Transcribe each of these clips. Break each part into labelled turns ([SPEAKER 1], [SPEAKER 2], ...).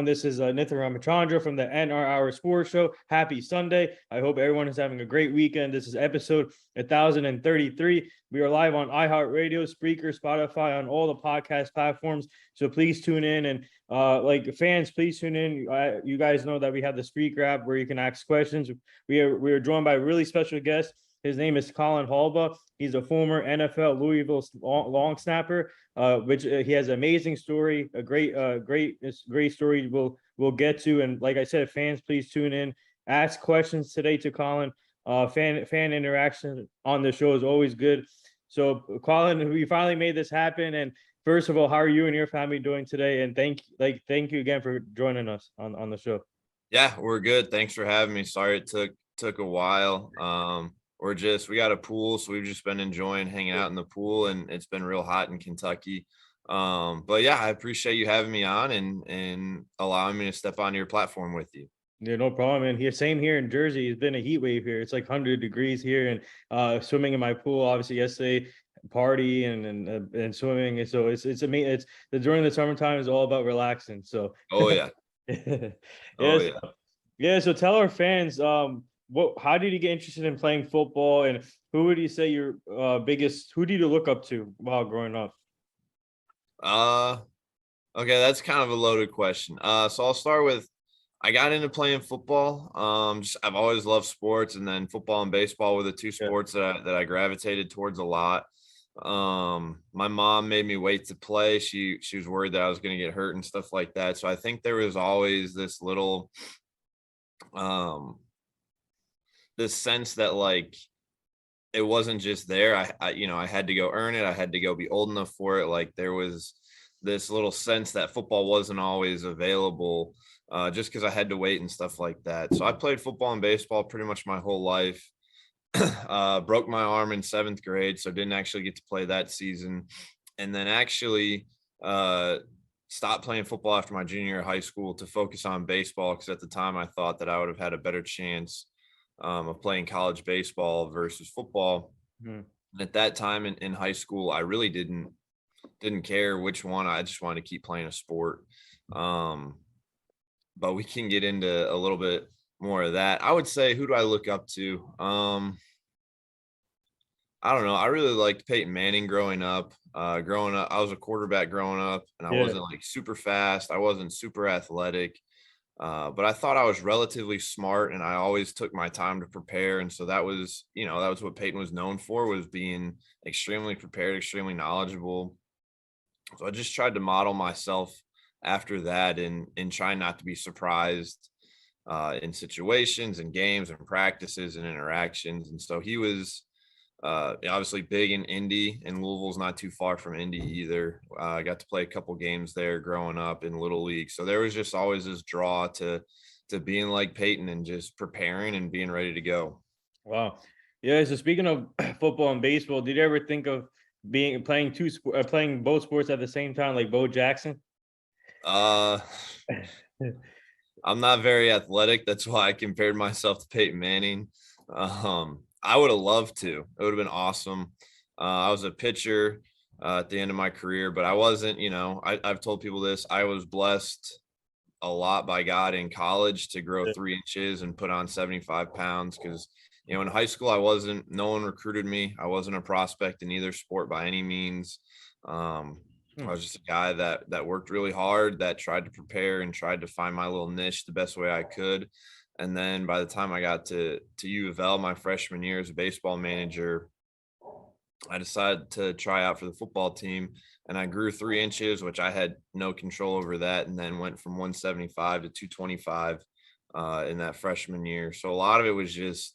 [SPEAKER 1] This is Nithin Ramachandra from the NR Hour Sports Show. Happy Sunday. I hope everyone is having a great weekend. This is episode 1033. We are live on iHeartRadio, Spreaker, Spotify, on all the podcast platforms. So please tune in. And fans, please tune in. You guys know that we have the Spreaker app where you can ask questions. We are joined by a really special guest. His name is Colin Holba. He's a former NFL Louisville long snapper, which he has an amazing story, a great story we'll get to. And like I said, fans, please tune in, ask questions today to Colin. Fan interaction on the show is always good. So, Colin, we finally made this happen. And first of all, how are you and your family doing today? And thank you again for joining us on the show.
[SPEAKER 2] Yeah, we're good. Thanks for having me. Sorry it took a while. We got a pool, so we've just been enjoying hanging out in the pool, and it's been real hot in Kentucky. But yeah, I appreciate you having me on and allowing me to step on your platform with you.
[SPEAKER 1] Yeah, no problem. And here, same here in Jersey. It's been a heat wave here. It's like 100 degrees here, and swimming in my pool. Obviously, yesterday party and swimming. And so it's amazing. It's during the summertime is all about relaxing. So
[SPEAKER 2] oh yeah,
[SPEAKER 1] yes, yeah. So tell our fans, how did you get interested in playing football, and who would you say your who did you look up to while growing up?
[SPEAKER 2] Okay, that's kind of a loaded question. So I'll start with, I got into playing football. I've always loved sports, and then football and baseball were the two sports that I gravitated towards a lot. My mom made me wait to play. She was worried that I was going to get hurt and stuff like that. So I think there was always this little this sense that like it wasn't just there. I had to go earn it. I had to go be old enough for it. Like there was this little sense that football wasn't always available just because I had to wait and stuff like that. So I played football and baseball pretty much my whole life. Broke my arm in 7th grade, so didn't actually get to play that season. And then actually stopped playing football after my junior year of high school to focus on baseball, because at the time I thought that I would have had a better chance of playing college baseball versus football. And at that time in high school, I really didn't care which one. I just wanted to keep playing a sport. But we can get into a little bit more of that. I would say, who do I look up to? I don't know. I really liked Peyton Manning growing up. I was a quarterback growing up, and I wasn't like super fast. I wasn't super athletic. But I thought I was relatively smart, and I always took my time to prepare. And so that was what Peyton was known for, was being extremely prepared, extremely knowledgeable. So I just tried to model myself after that, and try not to be surprised in situations and games and practices and interactions. And so he was obviously big in Indy, and Louisville's not too far from Indy either. I got to play a couple games there growing up in Little League. So there was just always this draw to being like Peyton and just preparing and being ready to go.
[SPEAKER 1] Wow. Yeah. So speaking of football and baseball, did you ever think of playing both sports at the same time, like Bo Jackson?
[SPEAKER 2] I'm not very athletic. That's why I compared myself to Peyton Manning. I would have loved to. It would have been awesome. I was a pitcher at the end of my career, but I wasn't, I've told people this. I was blessed a lot by God in college to grow 3 inches and put on 75 pounds. Because, in high school, no one recruited me. I wasn't a prospect in either sport by any means. I was just a guy that worked really hard, that tried to prepare and tried to find my little niche the best way I could. And then by the time I got to U of L, my freshman year as a baseball manager, I decided to try out for the football team, and I grew 3 inches, which I had no control over that, and then went from 175 to 225 in that freshman year. So a lot of it was just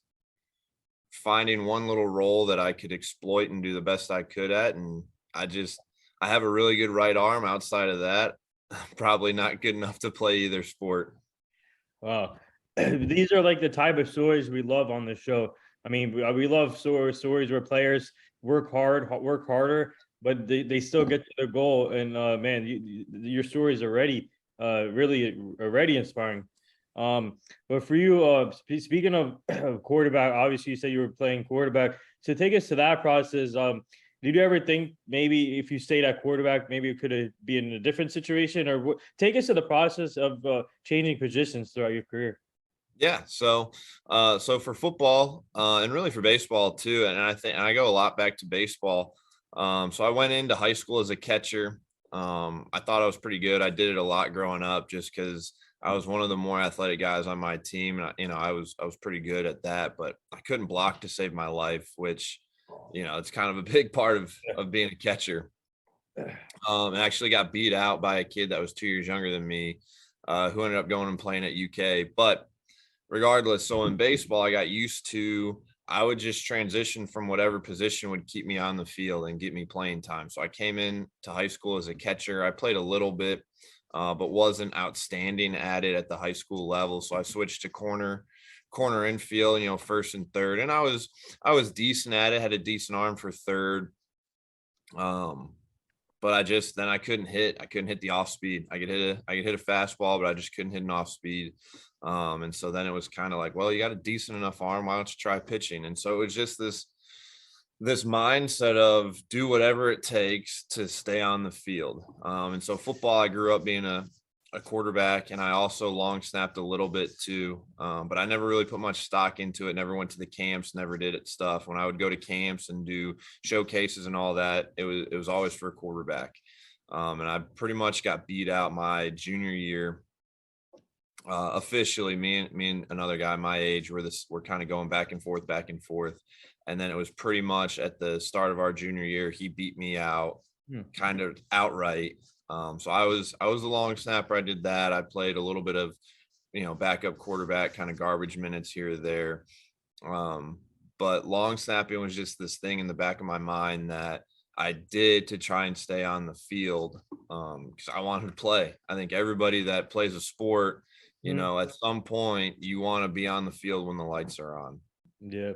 [SPEAKER 2] finding one little role that I could exploit and do the best I could at. And I have a really good right arm. Outside of that, probably not good enough to play either sport.
[SPEAKER 1] Wow. These are like the type of stories we love on the show. I mean, we love stories where players work harder, but they still get to their goal. And man, your stories are already really inspiring. But for you, speaking of quarterback, obviously you said you were playing quarterback. So take us to that process. Did you ever think maybe if you stayed at quarterback, maybe it could have been in a different situation? Or take us to the process of changing positions throughout your career.
[SPEAKER 2] Yeah. So for football, and really for baseball too, and I think and I go a lot back to baseball. So I went into high school as a catcher. I thought I was pretty good. I did it a lot growing up just because I was one of the more athletic guys on my team, and I was pretty good at that. But I couldn't block to save my life, which it's kind of a big part of being a catcher. And actually got beat out by a kid that was 2 years younger than me, who ended up going and playing at UK. But regardless, so in baseball, I got used to I would just transition from whatever position would keep me on the field and get me playing time. So I came in to high school as a catcher. I played a little bit, but wasn't outstanding at it at the high school level. So I switched to corner infield, first and third, and I was decent at it. Had a decent arm for third. But I couldn't hit. I couldn't hit the off speed. I could hit a fastball, but I just couldn't hit an off speed. And so then it was kind of like, well, you got a decent enough arm. Why don't you try pitching? And so it was just this mindset of do whatever it takes to stay on the field. And so football, I grew up being a quarterback, and I also long snapped a little bit too. But I never really put much stock into it. Never went to the camps, never did it stuff. When I would go to camps and do showcases and all that, it was always for a quarterback. And I pretty much got beat out my junior year. Officially, me and another guy my age we're kind of going back and forth. And then it was pretty much at the start of our junior year, he beat me out kind of outright. So I was the long snapper. I did that. I played a little bit of, backup quarterback, kind of garbage minutes here or there. But long snapping was just this thing in the back of my mind that I did to try and stay on the field, because I wanted to play. I think everybody that plays a sport, at some point you want to be on the field when the lights are on.
[SPEAKER 1] Yeah.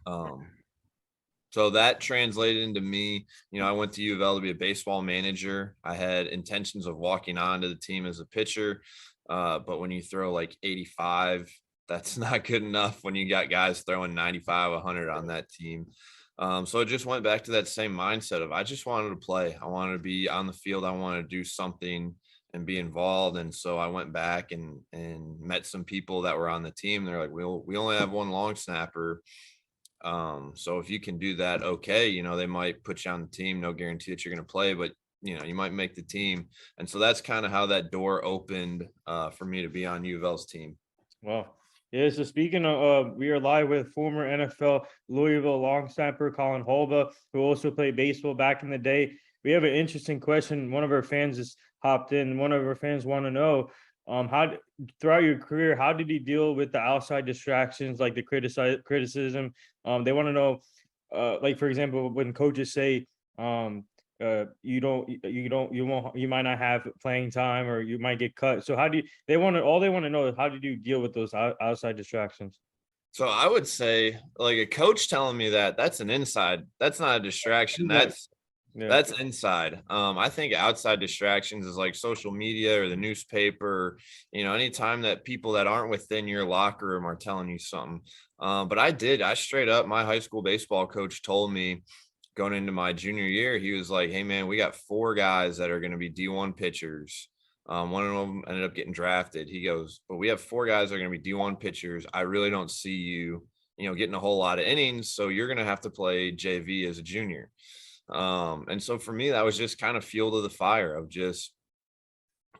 [SPEAKER 2] Um, so that translated into me, I went to U of L to be a baseball manager. I had intentions of walking onto the team as a pitcher. But when you throw like 85, that's not good enough when you got guys throwing 95, 100 on that team. So it just went back to that same mindset of I just wanted to play. I wanted to be on the field. I wanted to do something and be involved. And so I went back and met some people that were on the team. They're like, we only have one long snapper. So if you can do that, okay, they might put you on the team. No guarantee that you're going to play, but you might make the team. And so that's kind of how that door opened for me to be on U of L's team.
[SPEAKER 1] Wow. Yeah, so speaking of, we are live with former NFL Louisville long snapper Colin Holba, who also played baseball back in the day. We have an interesting question. One of our fans just hopped in. One of our fans want to know, throughout your career, how did you deal with the outside distractions, like the criticism? They want to know, like for example, when coaches say, you might not have playing time, or you might get cut. So they want to know is how did you deal with those outside distractions?
[SPEAKER 2] So I would say like a coach telling me that's that's not a distraction. That's inside. I think outside distractions is like social media or the newspaper, anytime that people that aren't within your locker room are telling you something. But I straight up, my high school baseball coach told me going into my junior year, he was like, hey man, we got 4 guys that are going to be D1 pitchers. One of them ended up getting drafted. He goes, but we have 4 guys that are going to be D1 pitchers. I really don't see you, getting a whole lot of innings. So you're going to have to play JV as a junior. And so for me, that was just kind of fuel to the fire of just,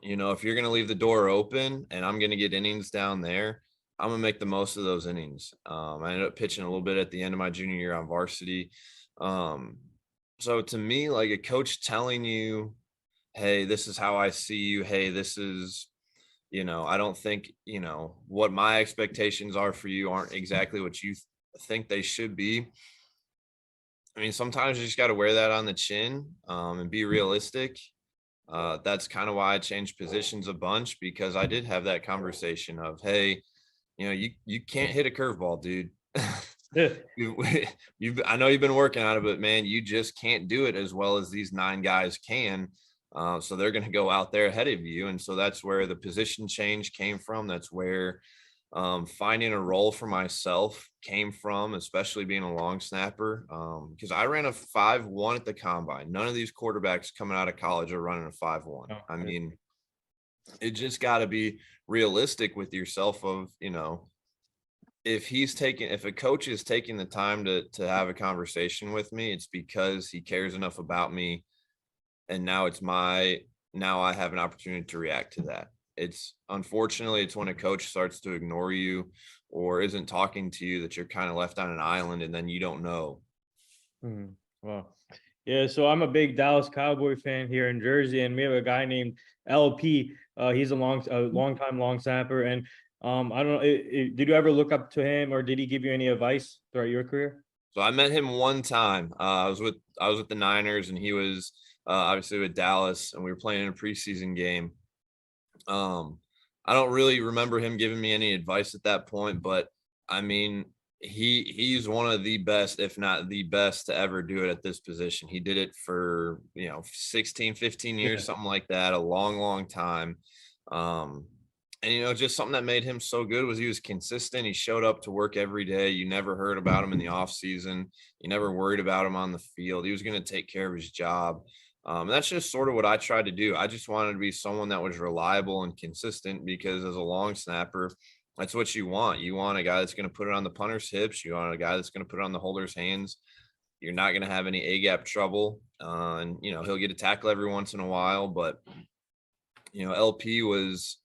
[SPEAKER 2] if you're going to leave the door open and I'm going to get innings down there, I'm going to make the most of those innings. I ended up pitching a little bit at the end of my junior year on varsity. So to me, like a coach telling you, hey, this is how I see you. Hey, this is, I don't think, what my expectations are for you aren't exactly what you think they should be. I mean, sometimes you just got to wear that on the chin, and be realistic. That's kind of why I changed positions a bunch, because I did have that conversation of, hey, you can't hit a curveball, dude.
[SPEAKER 1] Yeah.
[SPEAKER 2] I know you've been working on it, but man, you just can't do it as well as these 9 guys can. So they're going to go out there ahead of you. And so that's where the position change came from. That's where, finding a role for myself came from, especially being a long snapper, because I ran a 5.1 at the combine. None of these quarterbacks coming out of college are running a 5.1.
[SPEAKER 1] Oh,
[SPEAKER 2] I
[SPEAKER 1] yeah.
[SPEAKER 2] mean, it just got to be realistic with yourself of, if a coach is taking the time to have a conversation with me, it's because he cares enough about me. And now I have an opportunity to react to that. Unfortunately, it's when a coach starts to ignore you or isn't talking to you that you're kind of left on an island and then you don't know.
[SPEAKER 1] Mhm. Wow. Yeah, so I'm a big Dallas Cowboy fan here in Jersey, and we have a guy named LP. He's long time long snapper, and I don't know. Did you ever look up to him, or did he give you any advice throughout your career?
[SPEAKER 2] So I met him one time. I was with the Niners, and he was obviously with Dallas, and we were playing in a preseason game. Um, I don't really remember him giving me any advice at that point, but I mean, he's one of the best, if not the best, to ever do it at this position. He did it for 16, 15 years,
[SPEAKER 1] Yeah.
[SPEAKER 2] something like that, a long, long time. Um, and just something that made him so good was he was consistent. He showed up to work every day. You never heard about him in the off season. You never worried about him on the field. He was going to take care of his job. That's just sort of what I tried to do. I just wanted to be someone that was reliable and consistent because as a long snapper, that's what you want. You want a guy that's going to put it on the punter's hips. You want a guy that's going to put it on the holder's hands. You're not going to have any A gap trouble. And, he'll get a tackle every once in a while. But, LP was,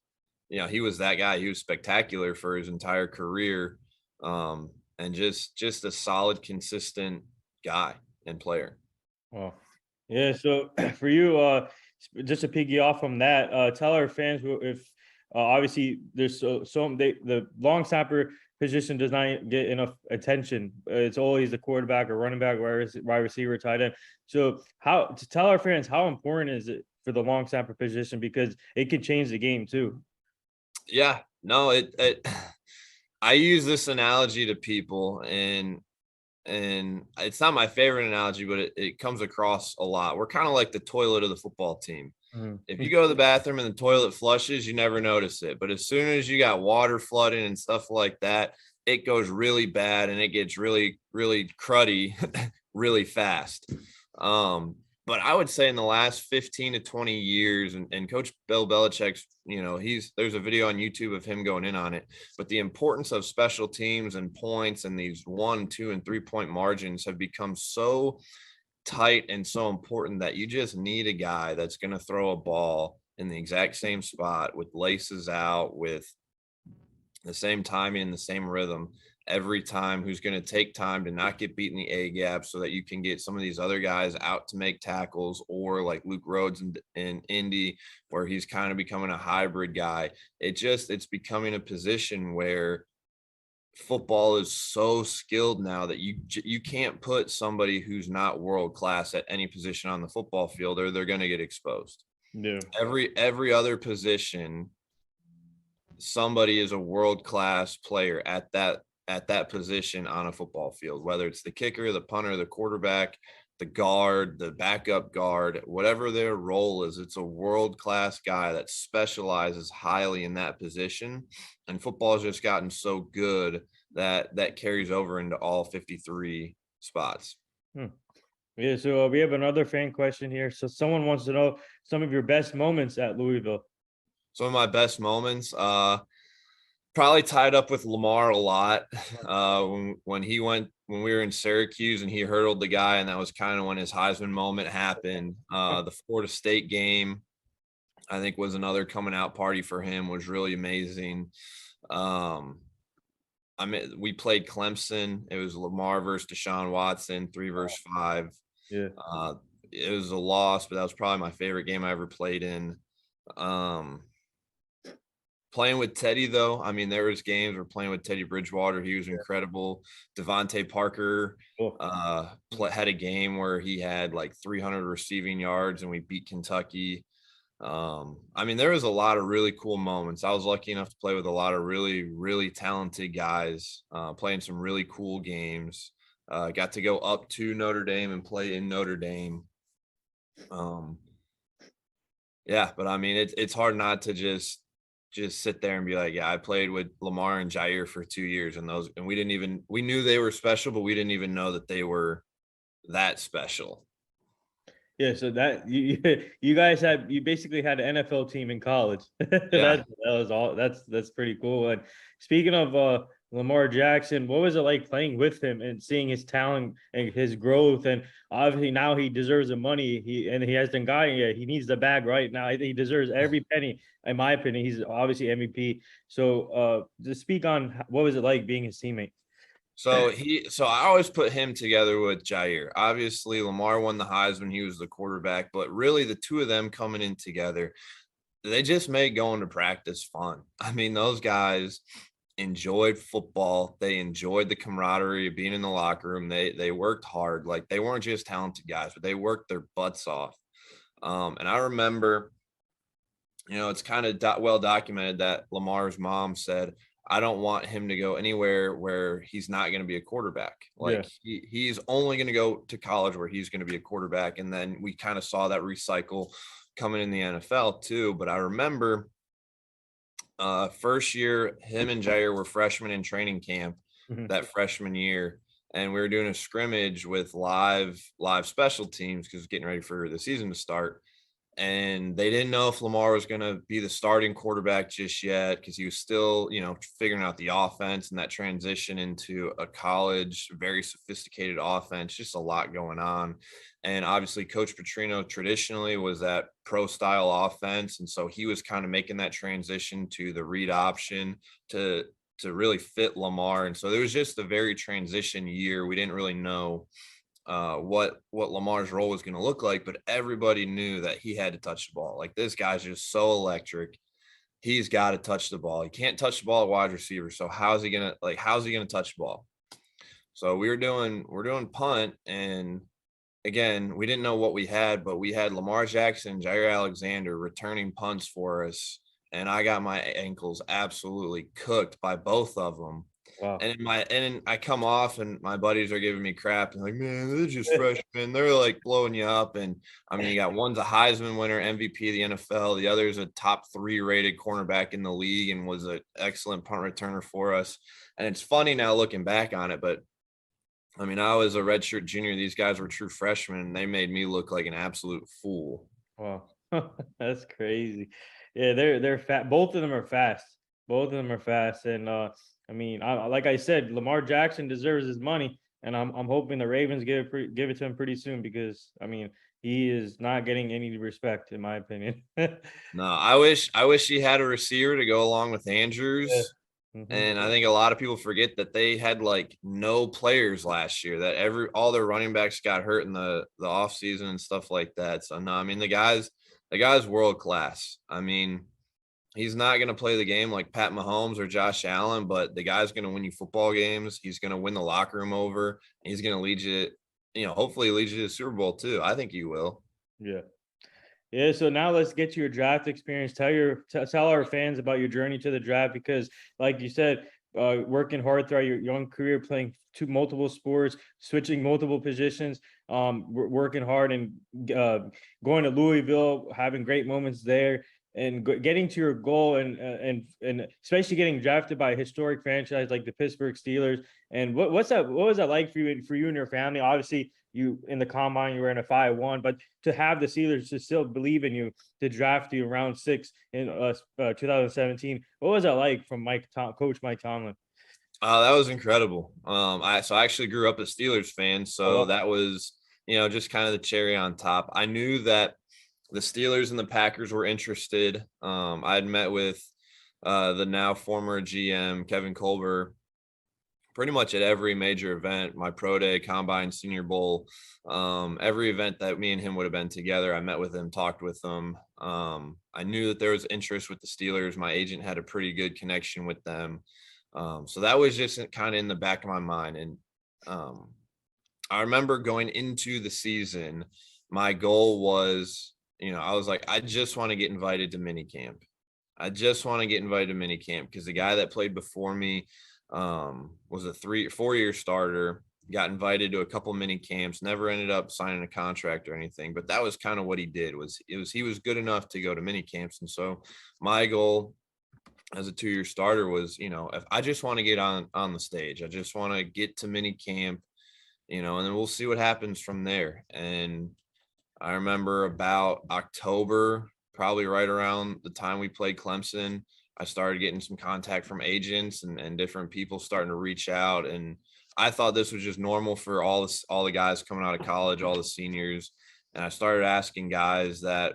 [SPEAKER 2] he was that guy. He was spectacular for his entire career. And just a solid, consistent guy and player.
[SPEAKER 1] Well, yeah. So for you, just to piggy off from that, tell our fans if obviously there's the long snapper position does not get enough attention. It's always the quarterback or running back, wide receiver, tight end. So how to tell our fans how important is it for the long snapper position because it can change the game too.
[SPEAKER 2] Yeah, no, it I use this analogy to people and it's not my favorite analogy, but it comes across a lot. We're kind of like the toilet of the football team.
[SPEAKER 1] Mhm.
[SPEAKER 2] If you go to the bathroom and the toilet flushes, you never notice it. But as soon as you got water flooding and stuff like that, it goes really bad and it gets really, really cruddy really fast. But I would say in the last 15 to 20 years, and Coach Bill Belichick's, there's a video on YouTube of him going in on it. But the importance of special teams and points and these 1, 2, and 3 point margins have become so tight and so important that you just need a guy that's going to throw a ball in the exact same spot with laces out, with the same timing and the same rhythm every time, who's going to take time to not get beat in the A gap so that you can get some of these other guys out to make tackles, or like Luke Rhodes in Indy, where he's kind of becoming a hybrid guy. It's becoming a position where football is so skilled now that you can't put somebody who's not world class at any position on the football field or they're going to get exposed.
[SPEAKER 1] Yeah.
[SPEAKER 2] Every other position, somebody is a world class player at that position on a football field, whether it's the kicker, the punter, the quarterback, the guard, the backup guard, whatever their role is. It's a world class guy that specializes highly in that position. And football has just gotten so good that carries over into all 53 spots.
[SPEAKER 1] Hmm. Yeah. So we have another fan question here. So someone wants to know some of your best moments at Louisville.
[SPEAKER 2] Some of my best moments, probably tied up with Lamar a lot. When we were in Syracuse and he hurdled the guy, and that was kind of when his Heisman moment happened. The Florida State game, I think, was another coming out party for him, was really amazing. We played Clemson. It was Lamar versus Deshaun Watson, 3-5.
[SPEAKER 1] Yeah.
[SPEAKER 2] It was a loss, but that was probably my favorite game I ever played in. Playing with Teddy, though, I mean, there was games where playing with Teddy Bridgewater, he was incredible. Devontae Parker
[SPEAKER 1] Cool.
[SPEAKER 2] had a game where he had like 300 receiving yards, and we beat Kentucky. I mean, there was a lot of really cool moments. I was lucky enough to play with a lot of really, really talented guys, playing some really cool games. Got to go up to Notre Dame and play in Notre Dame. Yeah, but I mean, it's hard not to just just sit there and be like, yeah, I played with Lamar and Jair for 2 years, and we knew they were special, but we didn't even know that they were that special.
[SPEAKER 1] Yeah, so that you guys you basically had an NFL team in college.
[SPEAKER 2] Yeah.
[SPEAKER 1] That was all. That's pretty cool. And speaking of Lamar Jackson, what was it like playing with him and seeing his talent and his growth? And obviously now he deserves the money. He hasn't gotten yet. He needs the bag right now. I think he deserves every penny. In my opinion, he's obviously MVP. So to speak on what was it like being his teammate?
[SPEAKER 2] So I always put him together with Jair. Obviously, Lamar won the Heisman. He was the quarterback, but really the two of them coming in together, they just made going to practice fun. I mean, those guys enjoyed football. They enjoyed the camaraderie of being in the locker room. They worked hard. Like, they weren't just talented guys, but they worked their butts off. And I remember, it's kind of well documented that Lamar's mom said, I don't want him to go anywhere where he's not going to be a quarterback.
[SPEAKER 1] Yeah.
[SPEAKER 2] Like, he's only going to go to college where he's going to be a quarterback. And then we kind of saw that recycle coming in the NFL too. But I remember first year, him and Jair were freshmen in training camp
[SPEAKER 1] Mhm.
[SPEAKER 2] that freshman year. And we were doing a scrimmage with live special teams because getting ready for the season to start. And they didn't know if Lamar was going to be the starting quarterback just yet because he was still, figuring out the offense and that transition into a college, very sophisticated offense, just a lot going on. And obviously Coach Petrino traditionally was that pro style offense. And so he was kind of making that transition to the read option to really fit Lamar. And so there was just a very transition year. We didn't really know what Lamar's role was going to look like, but everybody knew that he had to touch the ball. Like, this guy's just so electric. He's got to touch the ball. He can't touch the ball at wide receiver. So how's he gonna touch the ball? So we're doing punt, and again, we didn't know what we had, but we had Lamar Jackson, Jair Alexander returning punts for us, and I got my ankles absolutely cooked by both of them.
[SPEAKER 1] Wow.
[SPEAKER 2] And I come off and my buddies are giving me crap and like, man, they're just freshmen. They're like blowing you up. And I mean, you got one's a Heisman winner, MVP of the NFL. The other is a top 3 rated cornerback in the league and was an excellent punt returner for us. And it's funny now looking back on it, but I mean, I was a redshirt junior. These guys were true freshmen, and they made me look like an absolute fool.
[SPEAKER 1] Wow. That's crazy. Yeah, they're fat. Both of them are fast. Both of them are fast. And I mean, like I said, Lamar Jackson deserves his money, and I'm hoping the Ravens give it to him pretty soon because I mean, he is not getting any respect in my opinion.
[SPEAKER 2] No, I wish he had a receiver to go along with
[SPEAKER 1] Yeah.
[SPEAKER 2] Andrews.
[SPEAKER 1] Mhm.
[SPEAKER 2] And I think a lot of people forget that they had like no players last year, that all their running backs got hurt in the off season and stuff like that. So no, I mean, the guy's world class. I mean, he's not going to play the game like Pat Mahomes or Josh Allen, but the guy's going to win you football games. He's going to win the locker room over. He's going to lead you, hopefully lead you to the Super Bowl too. I think he will.
[SPEAKER 1] Yeah. Yeah, so now let's get to your draft experience. Tell our fans about your journey to the draft because, like you said, working hard throughout your young career, playing multiple sports, switching multiple positions, working hard and going to Louisville, having great moments there, and getting to your goal, and especially getting drafted by a historic franchise like the Pittsburgh Steelers. And what was that like for you and your family? Obviously, you in the combine, you were in a 5-1, but to have the Steelers to still believe in you to draft you in round 6 in 2017, what was that like from Coach Mike Tomlin?
[SPEAKER 2] That was incredible. I actually grew up a Steelers fan,
[SPEAKER 1] Oh,
[SPEAKER 2] so
[SPEAKER 1] wow.
[SPEAKER 2] that was, just kind of the cherry on top. I knew that the Steelers and the Packers were interested. I had met with the now former GM Kevin Colbert pretty much at every major event, my pro day, combine, Senior Bowl, every event that me and him would have been together. I met with him, talked with him. I knew that there was interest with the Steelers. My agent had a pretty good connection with them. So that was just kind of in the back of my mind. And I remember going into the season, my goal was, I was like, I just want to get invited to minicamp. I just want to get invited to minicamp because the guy that played before me was a 4-year starter, got invited to a couple mini camps, never ended up signing a contract or anything, but that was kind of what he did. He was good enough to go to mini camps. And so my goal as a 2-year starter was, if I just want to get on the stage, I just want to get to mini camp, and then we'll see what happens from there. And I remember about October, probably right around the time we played Clemson, I started getting some contact from agents and different people starting to reach out. And I thought this was just normal for all the guys coming out of college, all the seniors. And I started asking guys that,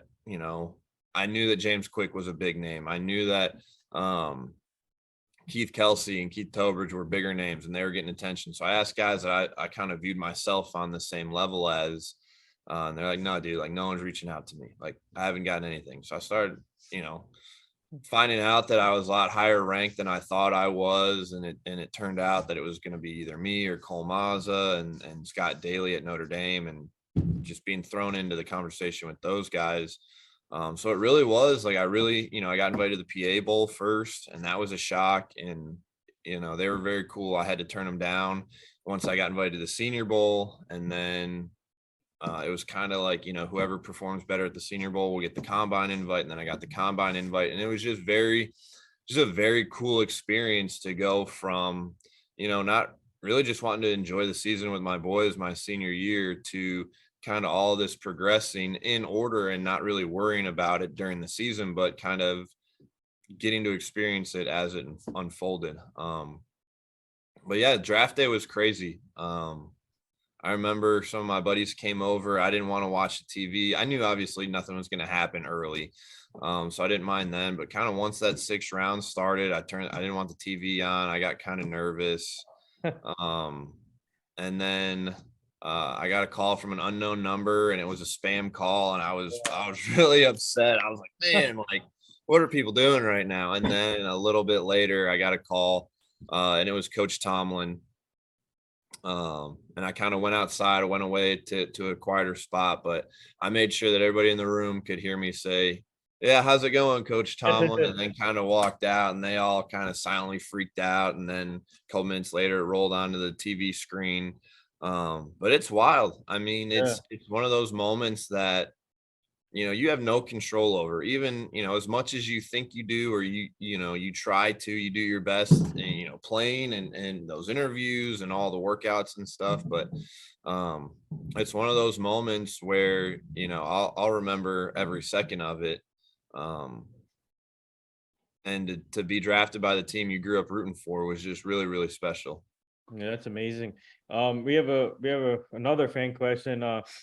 [SPEAKER 2] I knew that James Quick was a big name. I knew that Keith Kelsey and Keith Tobridge were bigger names and they were getting attention. So I asked guys that I kind of viewed myself on the same level as, and they're like, no, dude, like no one's reaching out to me. Like I haven't gotten anything. So I started, finding out that I was a lot higher ranked than I thought I was. And it turned out that it was going to be either me or Cole Mazza and Scott Daly at Notre Dame, and just being thrown into the conversation with those guys. So it really was like, I got invited to the PA Bowl first, and that was a shock. And, they were very cool. I had to turn them down once I got invited to the Senior Bowl. And then it was kind of like, whoever performs better at the Senior Bowl will get the combine invite. And then I got the combine invite, and it was just a very cool experience to go from, not really just wanting to enjoy the season with my boys my senior year to kind of all this progressing in order and not really worrying about it during the season, but kind of getting to experience it as it unfolded. But yeah, draft day was crazy. I remember some of my buddies came over. I didn't want to watch the TV. I knew obviously nothing was going to happen early. So I didn't mind then, but kind of once that 6th round started, I didn't want the TV on. I got kind of nervous. And then I got a call from an unknown number, and it was a spam call. And I was really upset. I was like, man, like, what are people doing right now? And then a little bit later, I got a call, and it was Coach Tomlin. And I kind of went outside, I went away to a quieter spot, but I made sure that everybody in the room could hear me say, yeah, how's it going, Coach Tomlin? And then kind of walked out, and they all kind of silently freaked out. And then a couple minutes later, it rolled onto the TV screen. But it's wild. I mean, it's one of those moments that, you have no control over. Even, as much as you think you do, or you try to, you do your best, and, playing and those interviews and all the workouts and stuff. But it's one of those moments where, I'll remember every second of it. And to be drafted by the team you grew up rooting for was just really, really special.
[SPEAKER 1] Yeah, that's amazing. We have another fan question.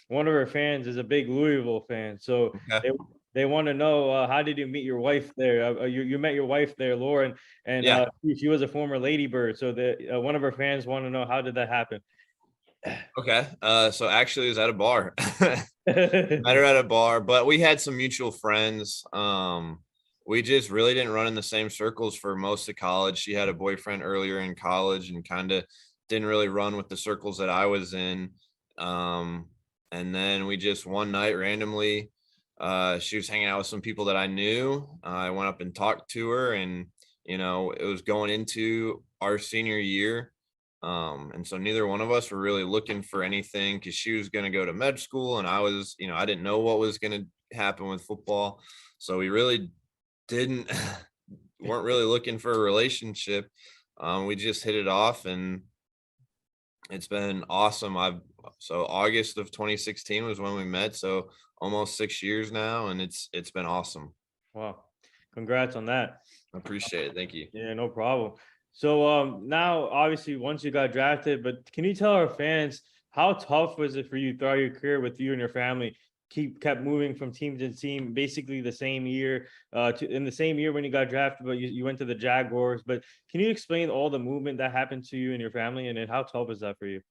[SPEAKER 1] One of our fans is a big Louisville fan, so
[SPEAKER 2] Okay.
[SPEAKER 1] they want to know, how did you meet your wife there? You met your wife there, Lauren, and
[SPEAKER 2] Yeah.
[SPEAKER 1] she was a former Ladybird. So one of our fans want to know, how did that happen?
[SPEAKER 2] Okay. So actually it was at a bar. Met her at a bar, but we had some mutual friends. We just really didn't run in the same circles for most of college. She had a boyfriend earlier in college and kind of didn't really run with the circles that I was in. And then we just one night randomly, she was hanging out with some people that I knew. I went up and talked to her, and it was going into our senior year. And so neither one of us were really looking for anything, because she was going to go to med school, and I was, I didn't know what was going to happen with football. So we really weren't really looking for a relationship. We just hit it off, and it's been awesome. So August of 2016 was when we met. So almost 6 years now, and it's been awesome.
[SPEAKER 1] Wow, congrats on that.
[SPEAKER 2] I appreciate it. Thank you.
[SPEAKER 1] Yeah, no problem. So now obviously once you got drafted, but can you tell our fans, how tough was it for you throughout your career with you and your family? Kept moving from team to team, basically the same year, in the same year when you got drafted, but you went to the Jaguars. But can you explain all the movement that happened to you and your family, and then how tough is that for you?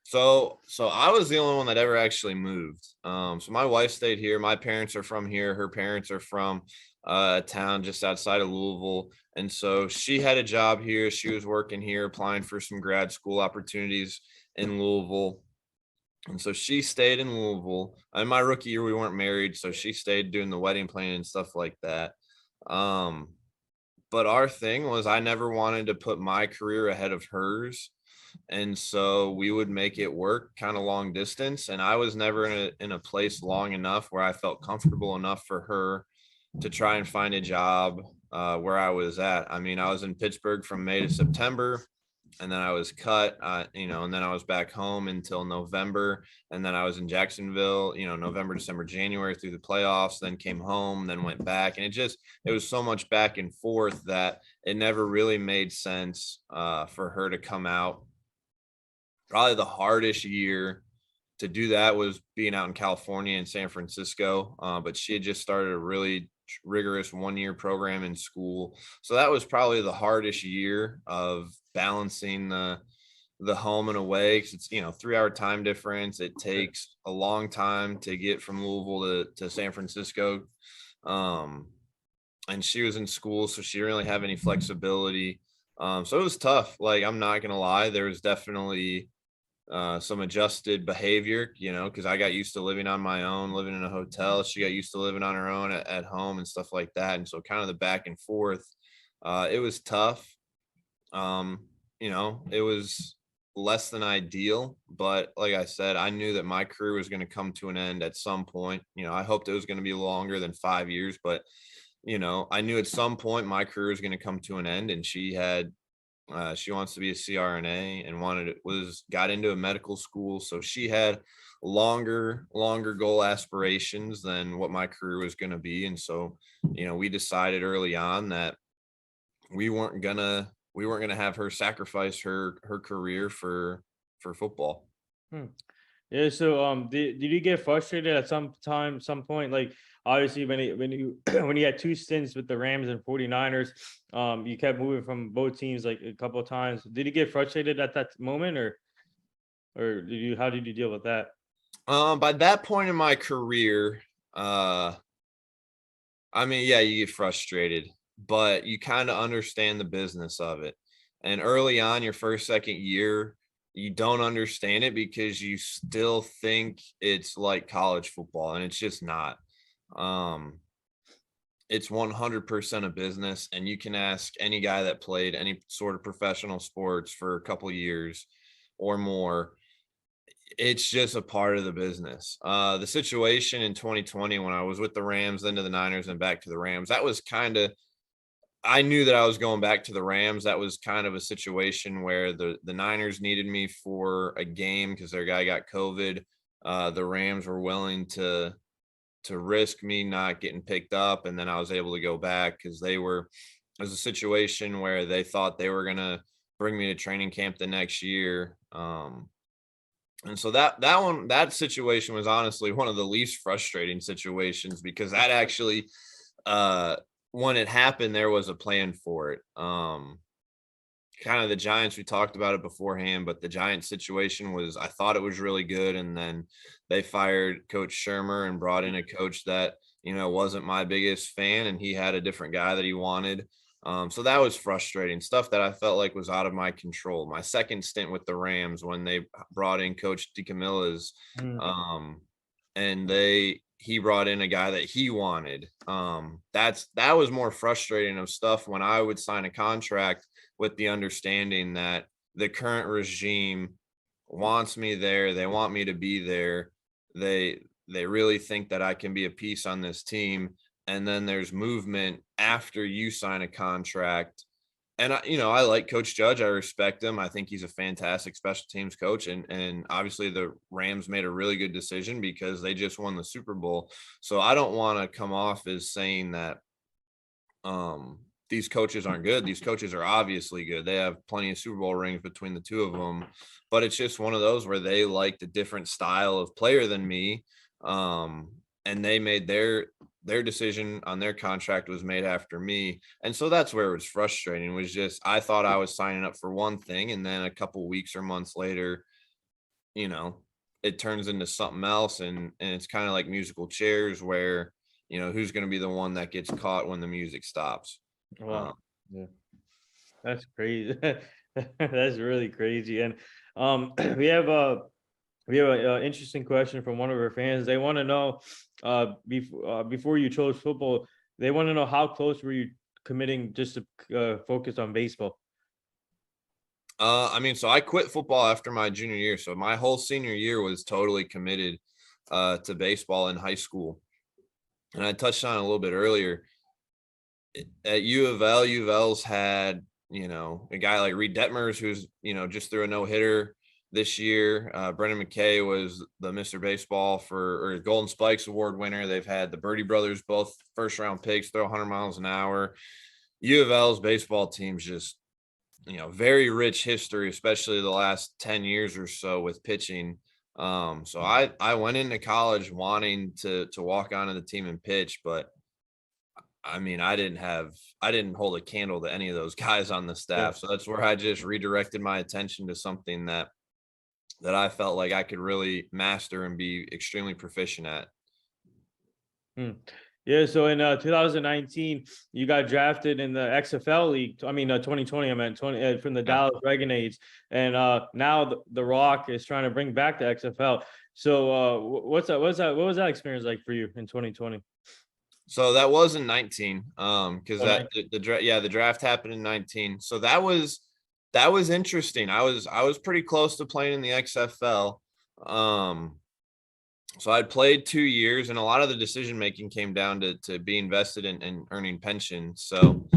[SPEAKER 2] So I was the only one that ever actually moved. So my wife stayed here. My parents are from here. Her parents are from a town just outside of Louisville. And so she had a job here. She was working here, applying for some grad school opportunities in Louisville. And so she stayed in Louisville. In my rookie year, we weren't married, so she stayed doing the wedding planning and stuff like that. But our thing was, I never wanted to put my career ahead of hers. And so we would make it work kind of long distance. And I was never in a place long enough where I felt comfortable enough for her to try and find a job where I was at. I mean, I was in Pittsburgh from May to September, and then I was cut, and then I was back home until November. And then I was in Jacksonville, November, December, January through the playoffs, then came home, then went back. And it was so much back and forth that it never really made sense for her to come out. Probably the hardest year to do that was being out in California and San Francisco. But she had just started a really rigorous 1-year program in school. So that was probably the hardest year of balancing the home and away, because it's 3-hour time difference. It takes a long time to get from Louisville to San Francisco. And she was in school, so she didn't really have any flexibility. So it was tough. Like, I'm not gonna lie, there was definitely some adjusted behavior, because I got used to living on my own, living in a hotel. She got used to living on her own at home and stuff like that. And so kind of the back and forth, it was tough. It was less than ideal, but like I said, I knew that my career was going to come to an end at some point. I hoped it was going to be longer than 5 years, but I knew at some point my career was going to come to an end. And she wants to be a CRNA and got into a medical school. So she had longer goal aspirations than what my career was going to be. And so, we decided early on that we weren't gonna have her sacrifice her career for football.
[SPEAKER 1] Yeah. So, did you get frustrated at some point? Like, obviously, when you when you had 2 stints with the Rams and 49ers, you kept moving from both teams like a couple of times. Did you get frustrated at that moment, or how did you deal with that?
[SPEAKER 2] By that point in my career, I mean, yeah, you get frustrated, but you kind of understand the business of it. And early on, your first, second year, you don't understand it because you still think it's like college football, and it's just not. Um, it's 100% a business, and you can ask any guy that played any sort of professional sports for a couple years or more. It's just a part of the business. The situation in 2020 when I was with the Rams, then to the Niners, and back to the Rams, that was I knew that I was going back to the Rams. That was kind of a situation where the Niners needed me for a game because their guy got COVID. The Rams were willing to risk me not getting picked up, and then I was able to go back because it was a situation where they thought they were gonna bring me to training camp the next year. And so that situation was honestly one of the least frustrating situations, because that actually, when it happened, there was a plan for it. Kind of the Giants, we talked about it beforehand, but the Giants situation I thought it was really good. And then they fired Coach Shermer and brought in a coach that, wasn't my biggest fan, and he had a different guy that he wanted. So that was frustrating stuff that I felt like was out of my control. My second stint with the Rams, when they brought in Coach DeCamillo's, and he brought in a guy that he wanted. That was more frustrating of stuff when I would sign a contract with the understanding that the current regime wants me there. They want me to be there. They really think that I can be a piece on this team. And then there's movement after you sign a contract. And I like Coach Judge. I respect him. I think he's a fantastic special teams coach. And obviously the Rams made a really good decision because they just won the Super Bowl. So I don't want to come off as saying that these coaches aren't good. These coaches are obviously good. They have plenty of Super Bowl rings between the two of them. But it's just one of those where they liked a different style of player than me. And they made their decision on their contract was made after me. And so that's where it was frustrating, was just, I thought I was signing up for one thing. And then a couple weeks or months later, it turns into something else. And it's kind of like musical chairs where, who's going to be the one that gets caught when the music stops.
[SPEAKER 1] Wow. Yeah. That's crazy. That's really crazy. And we have an interesting question from one of our fans. They want to know, before you chose football, they want to know how close were you committing just to focus on baseball?
[SPEAKER 2] I mean, so I quit football after my junior year. So my whole senior year was totally committed to baseball in high school. And I touched on it a little bit earlier. at U of L, U of L's had, a guy like Reed Detmers, who's, just threw a no-hitter this year. Brendan McKay was the Mr. Baseball or Golden Spikes Award winner. They've had the Birdie brothers, both first-round picks, throw 100 miles an hour. U of L's baseball team's just, very rich history, especially the last 10 years or so with pitching. So I went into college wanting to walk onto the team and pitch, but I mean, I didn't hold a candle to any of those guys on the
[SPEAKER 1] Yeah.
[SPEAKER 2] staff. So that's where I just redirected my attention to something that I felt like I could really master and be extremely proficient at.
[SPEAKER 1] Hmm. Yeah, so in 2019, you got drafted in the XFL league. 2020, I meant 20 from the
[SPEAKER 2] Yeah.
[SPEAKER 1] Dallas Renegades, and now the Rock is trying to bring back the XFL. So, what's that? What was that experience like for you in 2020?
[SPEAKER 2] So that was in 19, because
[SPEAKER 1] Oh,
[SPEAKER 2] that the draft happened in 19. So that was interesting. I was pretty close to playing in the XFL. So I'd played 2 years, and a lot of the decision making came down to being vested in earning pension. So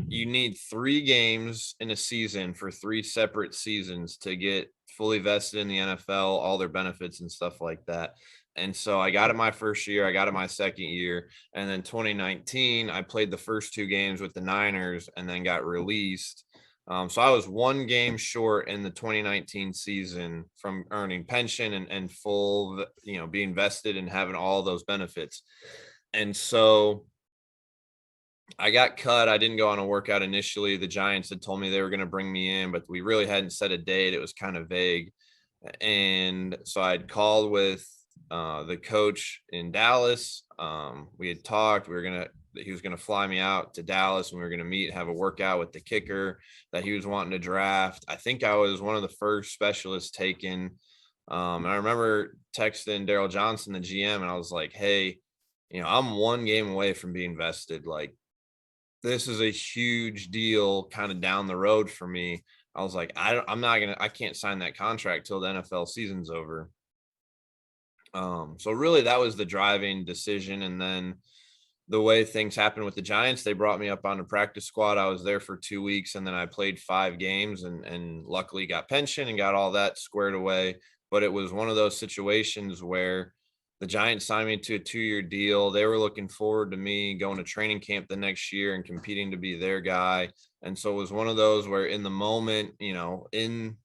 [SPEAKER 2] you need 3 games in a season for 3 separate seasons to get fully vested in the NFL, all their benefits and stuff like that. And so I got it my first year, I got it my second year, and then 2019 I played the first 2 games with the Niners and then got released. So I was 1 game short in the 2019 season from earning pension and full, being vested and having all those benefits. And so I got cut. I didn't go on a workout initially. The Giants had told me they were going to bring me in, but we really hadn't set a date. It was kind of vague. And so I'd called with the coach in Dallas. We had talked. He was going to fly me out to Dallas, and we were going to meet and have a workout with the kicker that he was wanting to draft. I think I was one of the first specialists taken. And I remember texting Daryl Johnson, the GM, and I was like, hey, I'm 1 game away from being vested. Like, this is a huge deal kind of down the road for me. I was like, I can't sign that contract till the NFL season's over. So really that was the driving decision. And then the way things happened with the Giants, they brought me up on the practice squad. I was there for 2 weeks, and then I played 5 games and luckily got pension and got all that squared away. But it was one of those situations where the Giants signed me to a 2-year deal. They were looking forward to me going to training camp the next year and competing to be their guy. And so it was one of those where in the moment, in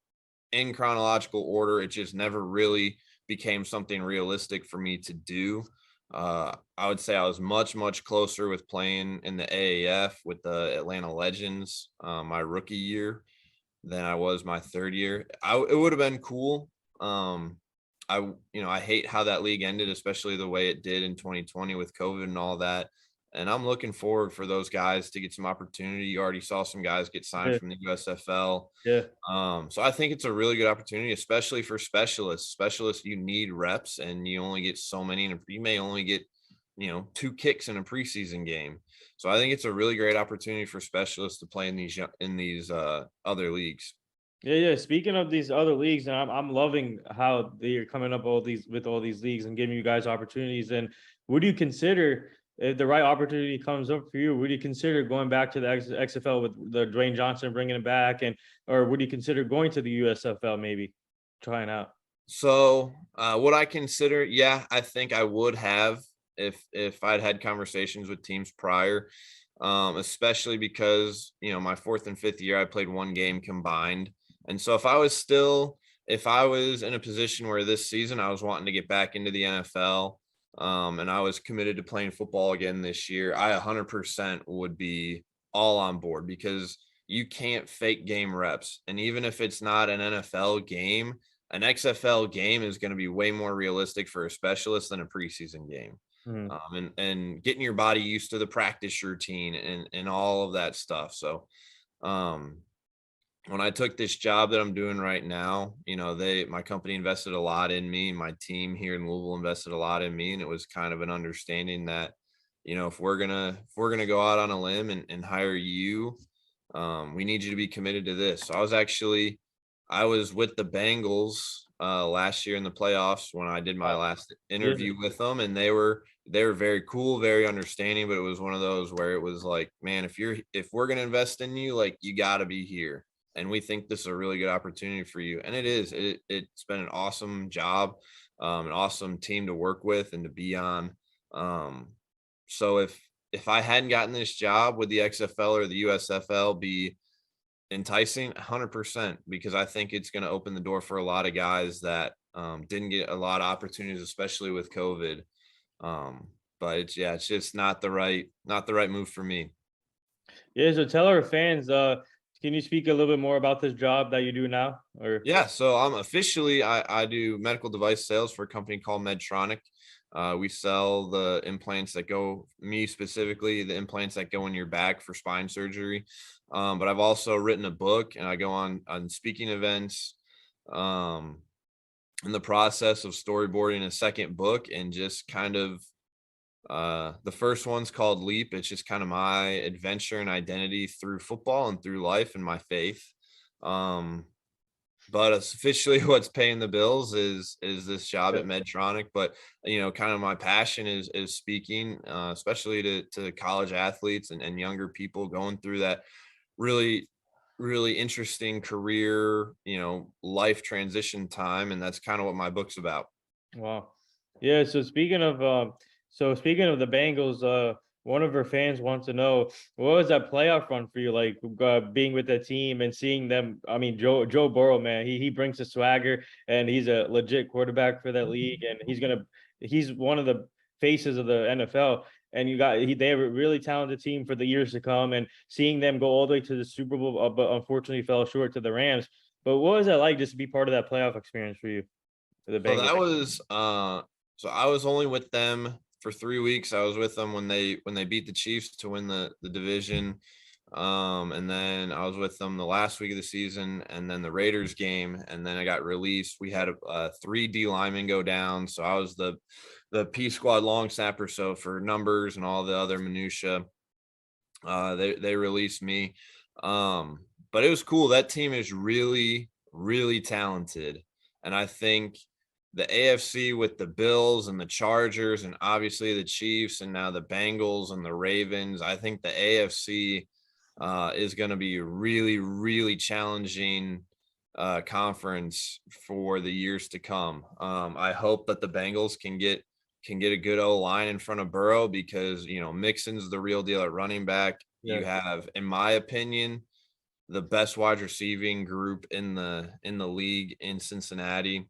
[SPEAKER 2] chronological order, it just never really became something realistic for me to do. I would say I was much, much closer with playing in the AAF with the Atlanta Legends my rookie year than I was my 3rd year. It would have been cool. I hate how that league ended, especially the way it did in 2020 with COVID and all that. And I'm looking forward for those guys to get some opportunity. You already saw some guys get signed
[SPEAKER 1] yeah,
[SPEAKER 2] from the USFL.
[SPEAKER 1] yeah.
[SPEAKER 2] So I think it's a really good opportunity, especially for specialists. Specialists, you need reps, and you only get so many, and you may only get, 2 kicks in a preseason game. So I think it's a really great opportunity for specialists to play in these other leagues.
[SPEAKER 1] Yeah. Speaking of these other leagues, and I'm loving how they're coming up all these leagues and giving you guys opportunities. And would you consider, if the right opportunity comes up for you, would you consider going back to the XFL with the Dwayne Johnson bringing it back, or would you consider going to the USFL, maybe trying out?
[SPEAKER 2] So would I consider? Yeah, I think I would have if I'd had conversations with teams prior, especially because my 4th and 5th year I played 1 game combined, and so if I was in a position where this season I was wanting to get back into the NFL, and I was committed to playing football again this year, I 100% would be all on board, because you can't fake game reps, and even if it's not an NFL game, an XFL game is going to be way more realistic for a specialist than a preseason game.
[SPEAKER 1] Mhm.
[SPEAKER 2] And getting your body used to the practice routine and all of that stuff. So when I took this job that I'm doing right now, my company invested a lot in me. My team here in Louisville invested a lot in me, and it was kind of an understanding that, if we're gonna go out on a limb and hire you, we need you to be committed to this. So I was with the Bengals last year in the playoffs when I did my last interview
[SPEAKER 1] Yeah.
[SPEAKER 2] with them, and they were very cool, very understanding. But it was one of those where it was like, man, if we're gonna invest in you, like you got to be here, and we think this is a really good opportunity for you, and it is. It's been an awesome job, an awesome team to work with and to be on. So if I hadn't gotten this job, would the XFL or the USFL be enticing? 100%, because I think it's going to open the door for a lot of guys that didn't get a lot of opportunities, especially with COVID. But it's just not the right move for me.
[SPEAKER 1] Yeah, so tell our fans, can you speak a little bit more about this job that you do now? Or
[SPEAKER 2] Yeah, so I'm officially I do medical device sales for a company called Medtronic. We sell the implants that go, me specifically, the implants that go in your back for spine surgery. But I've also written a book, and I go on speaking events. Um, in the process of storyboarding a second book, and just kind of the first one's called Leap. It's just kind of my adventure and identity through football and through life and my faith. Um, but it's officially what's paying the bills is this job at Medtronic. But kind of my passion is speaking, especially to college athletes and younger people going through that really interesting career, life transition time, and that's kind of what my book's about.
[SPEAKER 1] wow. Yeah, so speaking of the Bengals, one of our fans wants to know what was that playoff run for you like, being with the team and seeing them. I mean, Joe Burrow, man, he brings the swagger and he's a legit quarterback for that league, and he's one of the faces of the NFL. And they have a really talented team for the years to come, and seeing them go all the way to the Super Bowl, but unfortunately fell short to the Rams. But what was that like just to be part of that playoff experience for you, for the
[SPEAKER 2] So
[SPEAKER 1] Bengals?
[SPEAKER 2] that was so I was only with them for 3 weeks. I was with them when they beat the Chiefs to win the division. And then I was with them the last week of the season, and then the Raiders game, and then I got released. We had three D linemen go down, so I was the P squad long snapper. So for numbers and all the other minutia, they released me. But it was cool. That team is really talented, and I think the AFC with the Bills and the Chargers and obviously the Chiefs and now the Bengals and the Ravens, I think the AFC is going to be really challenging conference for the years to come. I hope that the Bengals can get a good O line in front of Burrow, because Mixon's the real deal at running back.
[SPEAKER 1] Yeah.
[SPEAKER 2] You have, in my opinion, the best wide receiving group in the league in Cincinnati.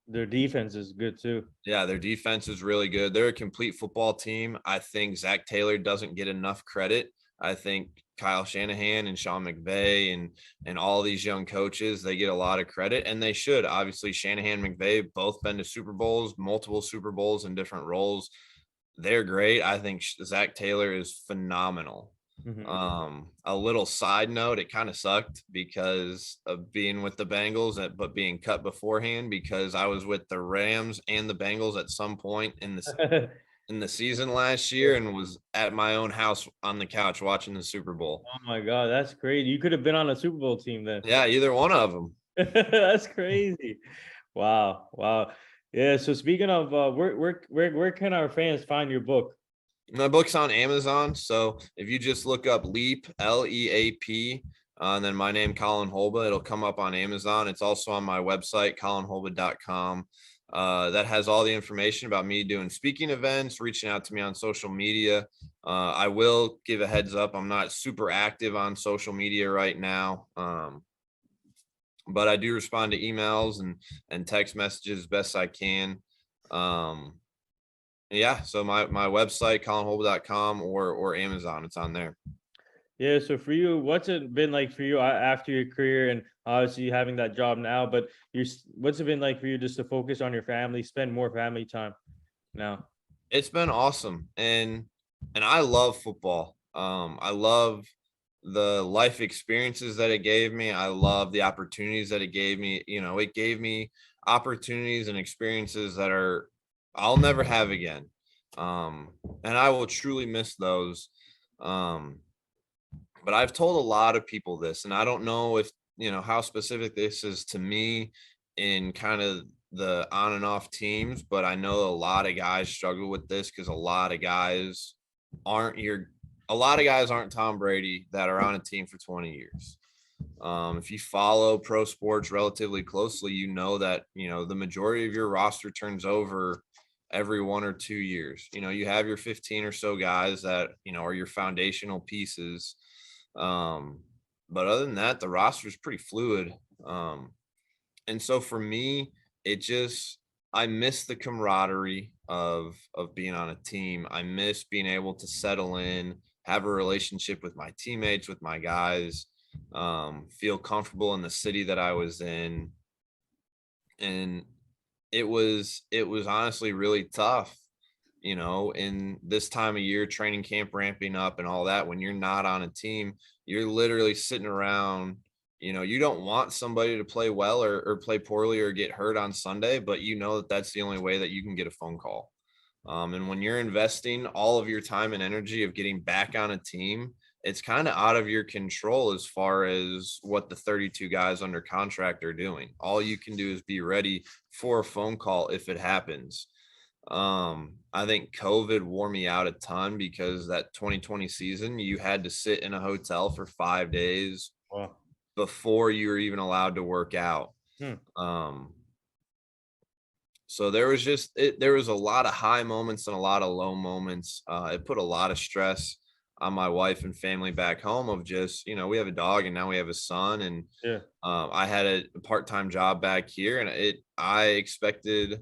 [SPEAKER 1] Their defense is good too.
[SPEAKER 2] Yeah, their defense is really good. They're a complete football team. I think Zach Taylor doesn't get enough credit. I think Kyle Shanahan and Sean McVay and all these young coaches, they get a lot of credit, and they should. Obviously, Shanahan, McVay, both been to Super Bowls, multiple Super Bowls in different roles. They're great. I think Zach Taylor is phenomenal. A little side note, it kind of sucked because of being with the Bengals, but being cut beforehand, because I was with the Rams and the Bengals at some point in the season last year, and was at my own house on the couch watching the Super Bowl.
[SPEAKER 1] Oh my God, that's crazy. You could have been on a Super Bowl team then.
[SPEAKER 2] Yeah, either one of them.
[SPEAKER 1] That's crazy. Wow. Wow. Yeah. So speaking of, where can our fans find your book?
[SPEAKER 2] My book's on Amazon, so if you just look up Leap, LEAP, and then my name, Colin Holba, it'll come up on Amazon. It's also on my website, colinholba.com. That has all the information about me doing speaking events, reaching out to me on social media. I will give a heads up, I'm not super active on social media right now, but I do respond to emails and text messages as best I can. Yeah, so my website, colinholba.com, or Amazon, it's on there.
[SPEAKER 1] Yeah. So for you, what's it been like for you after your career, and obviously having that job now, but what's it been like for you just to focus on your family, spend more family time now?
[SPEAKER 2] It's been awesome, and I love football. I love the life experiences that it gave me. I love the opportunities that it gave me. It gave me opportunities and experiences that I'll never have again. And I will truly miss those. But I've told a lot of people this, and I don't know how specific this is to me in kind of the on and off teams, but I know a lot of guys struggle with this because aren't your a lot of guys aren't Tom Brady that are on a team for 20 years. If you follow pro sports relatively closely, you know that, the majority of your roster turns over every 1 or 2 years. You have your 15 or so guys that, are your foundational pieces. But other than that, the roster is pretty fluid. And so for me, I miss the camaraderie of being on a team. I miss being able to settle in, have a relationship with my teammates, with my guys, feel comfortable in the city that I was in. And it was honestly really tough, in this time of year, training camp ramping up and all that. When you're not on a team, you're literally sitting around. You don't want somebody to play well or play poorly or get hurt on Sunday, but that's the only way that you can get a phone call. And when you're investing all of your time and energy of getting back on a team, it's kind of out of your control as far as what the 32 guys under contract are doing. All you can do is be ready for a phone call if it happens. I think COVID wore me out a ton because that 2020 season, you had to sit in a hotel for 5 days
[SPEAKER 1] Wow.
[SPEAKER 2] before you were even allowed to work out. So there was a lot of high moments and a lot of low moments. It put a lot of stress on my wife and family back home of just, we have a dog and now we have a son. And
[SPEAKER 1] Yeah.
[SPEAKER 2] I had a part-time job back here, and I expected,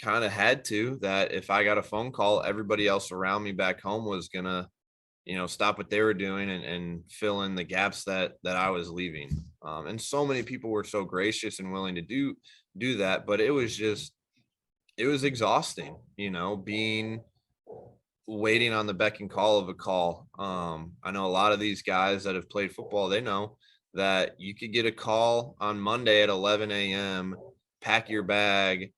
[SPEAKER 2] kind of had to, that if I got a phone call, everybody else around me back home was gonna, stop what they were doing and fill in the gaps that I was leaving. And so many people were so gracious and willing to do that, but it was exhausting, being waiting on the beck and call of a call. I know a lot of these guys that have played football, they know that you could get a call on Monday at 11 a.m., pack your bag,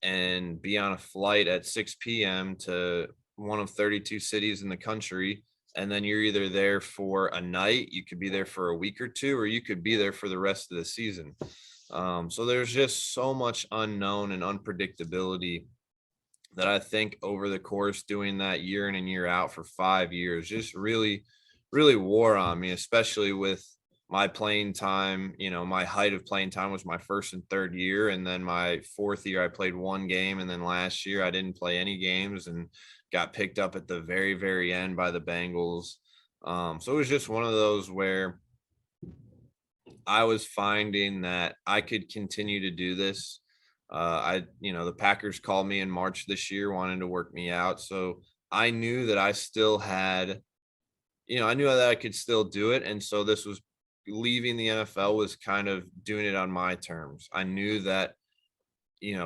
[SPEAKER 2] and be on a flight at 6 p.m. to one of 32 cities in the country. And then you're either there for a night, you could be there for a week or two, or you could be there for the rest of the season. So there's just so much unknown and unpredictability that I think over the course doing that year in and year out for 5 years just really, really wore on me, especially with my playing time. My height of playing time was my first and third year. And then my fourth year, I played one game. And then last year I didn't play any games and got picked up at the very, very end by the Bengals. So it was just one of those where I was finding that I could continue to do this. The Packers called me in March this year, wanting to work me out. So I knew that I still had, I knew that I could still do it. And so this was leaving the NFL was kind of doing it on my terms. I knew that,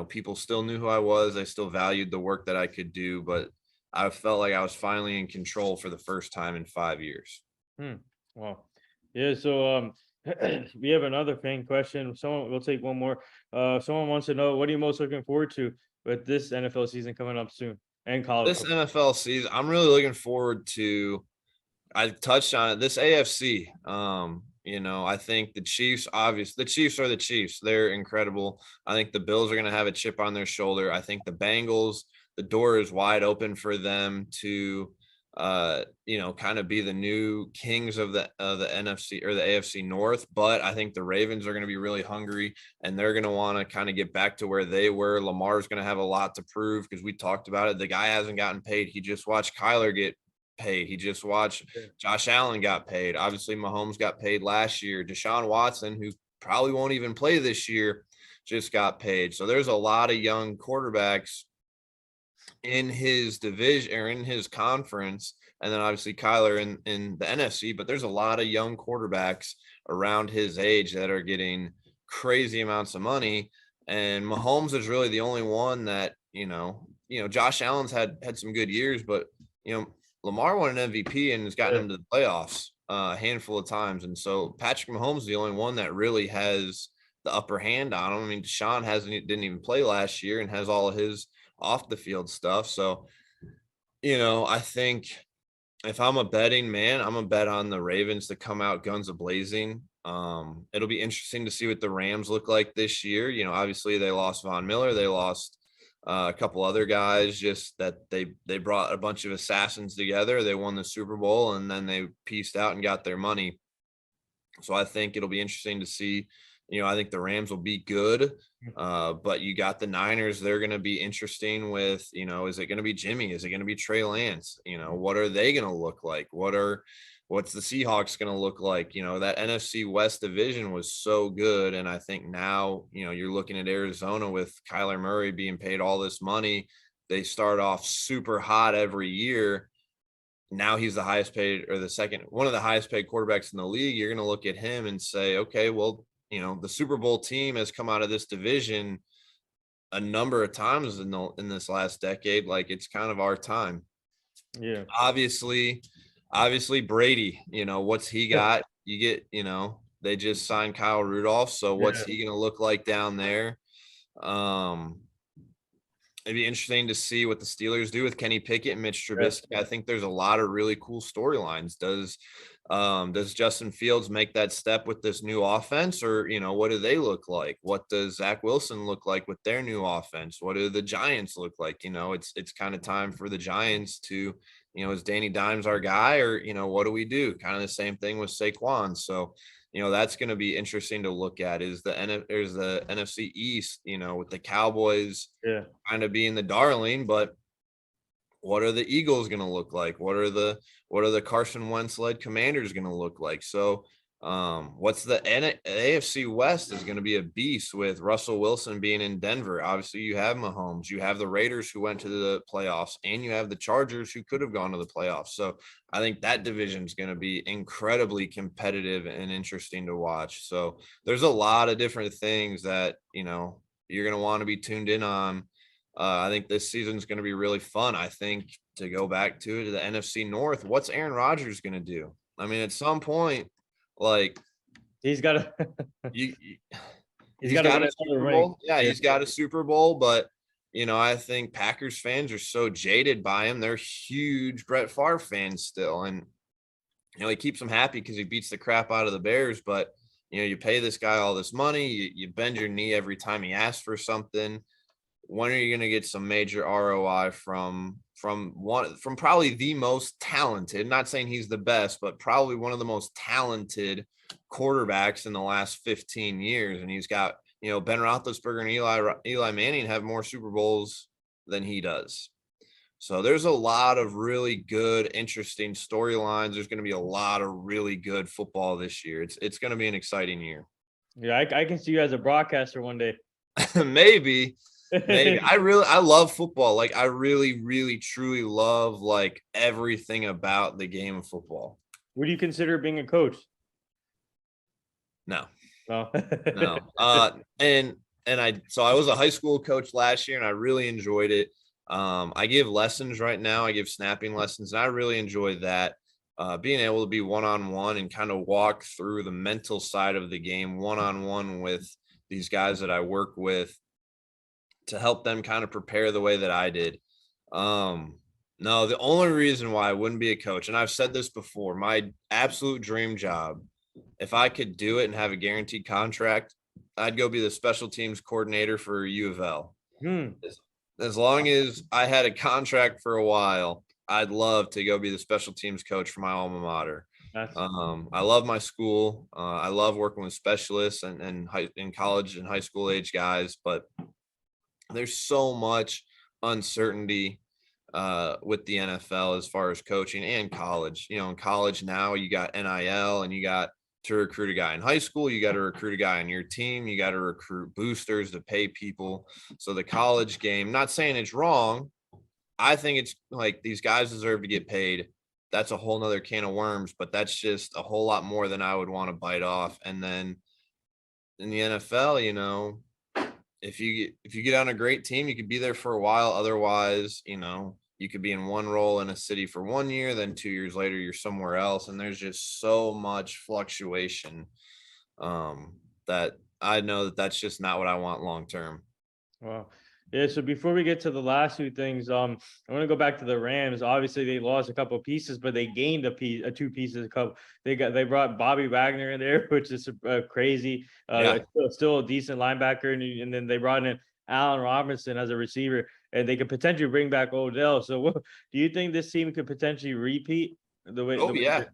[SPEAKER 2] people still knew who I was. They still valued the work that I could do, but I felt like I was finally in control for the first time in 5 years.
[SPEAKER 1] Wow. Yeah. So, we have another fan question. We'll take one more. Someone wants to know, what are you most looking forward to with this NFL season coming up soon, and college
[SPEAKER 2] This
[SPEAKER 1] football?
[SPEAKER 2] NFL season, I'm really looking forward to. I touched on it. This AFC. I think the Chiefs, obviously, the Chiefs are the Chiefs. They're incredible. I think the Bills are going to have a chip on their shoulder. I think the Bengals, the door is wide open for them to, kind of be the new kings of the NFC or the AFC North. But I think the Ravens are going to be really hungry, and they're going to want to kind of get back to where they were. Lamar's going to have a lot to prove because we talked about it. The guy hasn't gotten paid. He just watched Kyler get paid. He just watched Josh Allen got paid. Obviously, Mahomes got paid last year. Deshaun Watson, who probably won't even play this year, just got paid. So there's a lot of young quarterbacks in his division or in his conference. And then obviously Kyler in the NFC, but there's a lot of young quarterbacks around his age that are getting crazy amounts of money. And Mahomes is really the only one that, Josh Allen's had some good years, but, Lamar won an MVP and has gotten him to the playoffs a handful of times. And so Patrick Mahomes is the only one that really has the upper hand on him. I mean, Deshaun didn't even play last year and has all of his off the field stuff. So, I think if I'm a betting man, I'm a bet on the Ravens to come out guns a blazing. It'll be interesting to see what the Rams look like this year. You know, obviously they lost Von Miller, they lost a couple other guys, just that they brought a bunch of assassins together. They won the Super Bowl and then they pieced out and got their money. So I think it'll be interesting to see. You know, I think the Rams will be good, but you got the Niners. They're going to be interesting with, you know, is it going to be Jimmy? Is it going to be Trey Lance? You know, what are they going to look like? What's the Seahawks going to look like? You know, that NFC West division was so good. And I think now, you know, you're looking at Arizona with Kyler Murray being paid all this money. They start off super hot every year. Now he's the highest paid, or one of the highest paid quarterbacks in the league. You're going to look at him and say, okay, well, you know, the Super Bowl team has come out of this division a number of times in this last decade. Like, it's kind of our time.
[SPEAKER 1] Yeah.
[SPEAKER 2] Obviously Brady, you know, what's he got? You get, you know, they just signed Kyle Rudolph. So what's he going to look like down there? It'd be interesting to see what the Steelers do with Kenny Pickett and Mitch Trubisky. I think there's a lot of really cool storylines. Does Justin Fields make that step with this new offense, or, you know, what do they look like? What does Zach Wilson look like with their new offense? What do the Giants look like? You know, it's kind of time for the Giants to, you know, is Danny Dimes our guy, or, you know, what do we do? Kind of the same thing with Saquon. So, you know, that's going to be interesting to look at. Is the NFC East, you know, with the Cowboys kind of being the darling, but what are the Eagles going to look like? What are the Carson Wentz led Commanders going to look like? So what's the AFC West is going to be a beast with Russell Wilson being in Denver. Obviously you have Mahomes, you have the Raiders who went to the playoffs, and you have the Chargers who could have gone to the playoffs. So I think that division is going to be incredibly competitive and interesting to watch. So there's a lot of different things that, you know, you're going to want to be tuned in on. I think this season is going to be really fun. I think, to go back to the NFC North, what's Aaron Rodgers going to do? I mean, at some point, like,
[SPEAKER 1] he's got to
[SPEAKER 2] he's got a Super Bowl. Yeah, he's got a Super Bowl, but, you know, I think Packers fans are so jaded by him. They're huge Brett Favre fans still, and, you know, he keeps them happy because he beats the crap out of the Bears. But, you know, you pay this guy all this money, you bend your knee every time he asks for something. When are you going to get some major ROI from probably the most talented, not saying he's the best, but probably one of the most talented quarterbacks in the last 15 years? And he's got, you know, Ben Roethlisberger and Eli Manning have more Super Bowls than he does. So there's a lot of really good, interesting storylines. There's going to be a lot of really good football this year. It's going to be an exciting year.
[SPEAKER 1] Yeah, I can see you as a broadcaster one day.
[SPEAKER 2] Maybe. I love football. Like, I really, really, truly love, like, everything about the game of football.
[SPEAKER 1] Would you consider being a coach?
[SPEAKER 2] No.
[SPEAKER 1] No.
[SPEAKER 2] And I was a high school coach last year, and I really enjoyed it. I give lessons right now. I give snapping lessons, and I really enjoy that. Being able to be one-on-one and kind of walk through the mental side of the game one-on-one with these guys that I work with, to help them kind of prepare the way that I did. No, the only reason why I wouldn't be a coach, and I've said this before, my absolute dream job, if I could do it and have a guaranteed contract, I'd go be the special teams coordinator for U of L. As long as I had a contract for a while, I'd love to go be the special teams coach for my alma mater. I love my school. I love working with specialists and in college and high school age guys, but there's so much uncertainty with the NFL as far as coaching and college. You know, in college now you got NIL, and you got to recruit a guy. In high school, you got to recruit a guy on your team. You got to recruit boosters to pay people. So the college game, not saying it's wrong. I think it's like, these guys deserve to get paid. That's a whole nother can of worms, but that's just a whole lot more than I would want to bite off. And then in the NFL, you know, if you get on a great team, you could be there for a while. Otherwise, you know, you could be in one role in a city for 1 year, then 2 years later you're somewhere else, and there's just so much fluctuation that I know that that's just not what I want long term.
[SPEAKER 1] Well, Yeah, so before we get to the last two things, I want to go back to the Rams. Obviously, they lost a couple of pieces, but they gained two pieces. They brought Bobby Wagner in there, which is crazy.
[SPEAKER 2] Yeah.
[SPEAKER 1] Still a decent linebacker, and then they brought in Allen Robinson as a receiver, and they could potentially bring back Odell. So, what do you think this team could potentially repeat the way?
[SPEAKER 2] Oh, yeah.